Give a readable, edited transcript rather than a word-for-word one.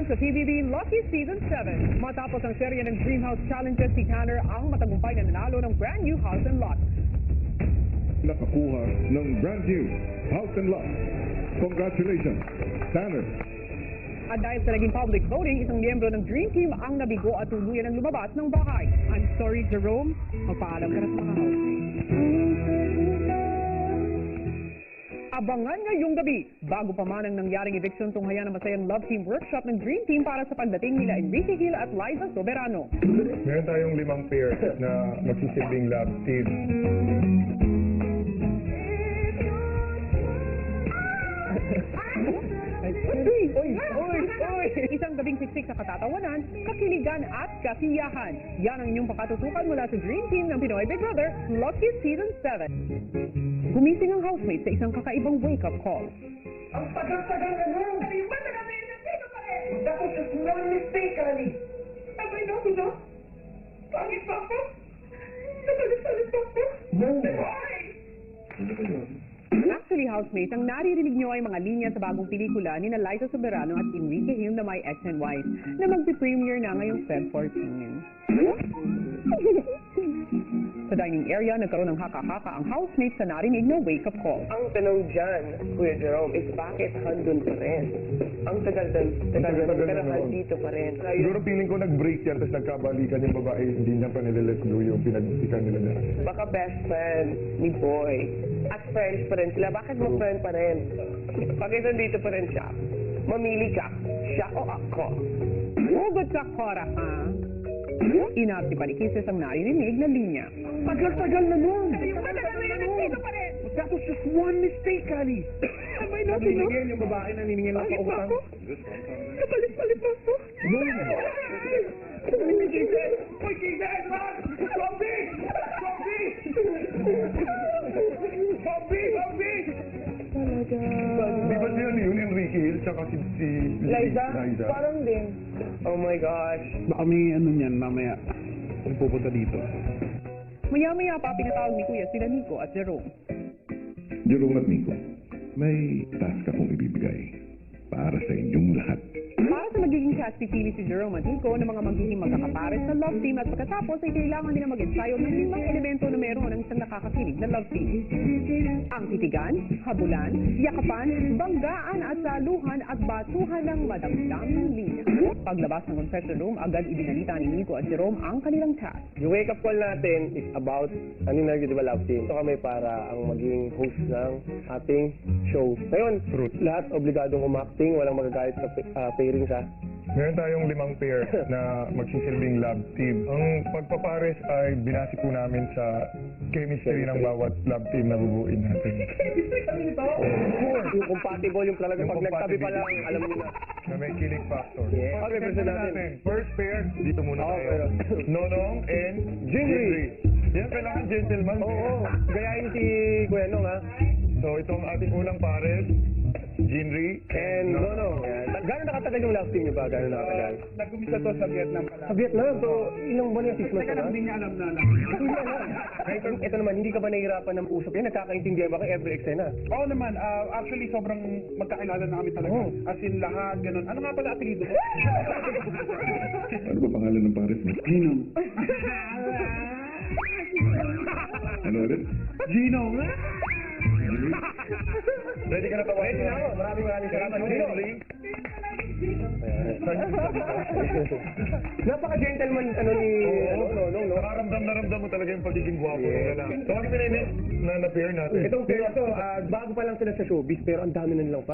sa PBB Lucky Season 7. Matapos ang serye ng Dreamhouse Challenges, si Tanner ang matagumpay na nanalo ng brand new house and lot. Nakakuha ng brand new house and lot. Congratulations, Tanner. At dahil sa naging public voting, isang miyembro ng Dream Team ang nabigo at tuluyan ng lumabas ng bahay. I'm sorry, Jerome. Magpaalam ka na sa mga housemates. Abangan ngayong gabi, bago pa man ang nangyaring eviction, tunghayan ang masayang Love Team Workshop ng Dream Team para sa pagdating nila Enrique Gil at Liza Soberano. Meron tayong 5 pair na magsisilbing love team. Isang gabing siksik sa katatawanan, kakiligan at kasiyahan. Yan ang inyong pakatutukan mula sa Dream Team ng Pinoy Big Brother, Lucky Season 7. Gumising ang housemate sa isang kakaibang wake-up call. Ang tagal-tagal na nun! Ba't kami nandito pa rin? That was just one mistake, Ali. Am I not enough? Pangit pa ako? Nagalit-salit pa ako? No. Why? Actually, housemate, ang naririnig nyo ay mga linya sa bagong pelikula ni Liza Soberano at Enrique Gil na My Ex and Wife na magpi-premiere na ngayong Feb 14. Sa dining area, nagkaroon ng haka-haka ang housemate sa narinig na wake-up call. Ang tanong dyan, Kuya Jerome, is bakit handun pa rin? Ang tagal pero handito pa rin. Siguro feeling ko nag-break yan, tapos nagkabalikan yung babae, hindi niya pa nililet go yung pinagsikan nila na. Baka best friend ni Boy. At friends pa rin sila. Bakit mo friend pa rin? Bakit nandito pa rin siya? Mamili ka. Siya o ako? Hugot sa kora, ha? Inati pa ni Kisses ang naririnig na linya. Tagal-tagal na nun! Ba't kami nandito pa rin? That was just one mistake, Ali. Am I not enough? Yung babae na niningin ng paukutan. Kapalit-palit pa ako. No. Uy, Kisses! Run! Zombie! Di ba siya yun, Enrique Gil, tsaka si Liza? Parang din. Oh my gosh. Baka may ano niyan mamaya pupunta dito. Maya-maya pa pinatawag ni Kuya sila Nico at Jerome. Jerome at Nico, may task akong ibibigay para sa inyong lahat. Para sa magiging cast, pipili si Jerome at Nico ng mga magiging magkakapares sa love team at pagkatapos ay kailangan nila mag-ensayo ng 5 elemento na meron ng isang nakakakilig na love team. Ang titigan, habulan, yakapan, banggaan at saluhan at batuhan ng madamdaming linya. Paglabas ng confession room, agad ibinalita ni Nico at Jerome ang kanilang task. Yung wake-up call natin is about ano na di ba love team. Ito kami para ang maging host ng ating show. Ngayon, lahat obligadong umacting, walang magagalit sa pairing sa. Meron tayong 5 pair na magsisilbing love team. Ang pagpapares ay binasi po namin sa chemistry ng bawat love team na bubuin natin. Yung compatible, yung talaga pag nagtabi pa lang, alam mo na. Na may killing factor. Yeah. Okay, Present present natin. First pair, dito muna tayo. Nonong and Jinri. Yan, kailangan gentleman. Oo, gayahin si Kuya Nong, ha? So, itong ating unang pares, Jinri And Nonong. Gano'n nakatagal yung love team niyo ba? Gano'n nakatagal? Nag-umisa to sa Vietnam pala. Sa Vietnam, so ilang buwan yung 6 months Teka na? lang, hindi niya alam na lang. Hindi alam. Ito naman, hindi ka ba nahihirapan ng usap yan? Nagkakaintindihan ba kayo every eksena? Oo naman, actually sobrang magkakilala na kami talaga. Oh. As in lahat, ganun. Ano nga pala apelido mo? Ano ba pangalan ng pares mo? Ginong. Ano ulit? Ginong. Ready ka na pa? Ready na ako. Maraming salamat. Jinri. Napaka-gentleman ano ni Nonong, no? Nakaramdam na ramdam mo talaga yung pagiging gwapo Yeah. nila. So, ano pinainis na na-pair natin? Itong pair to, bago pa lang sila sa showbiz, pero ang dami na nilang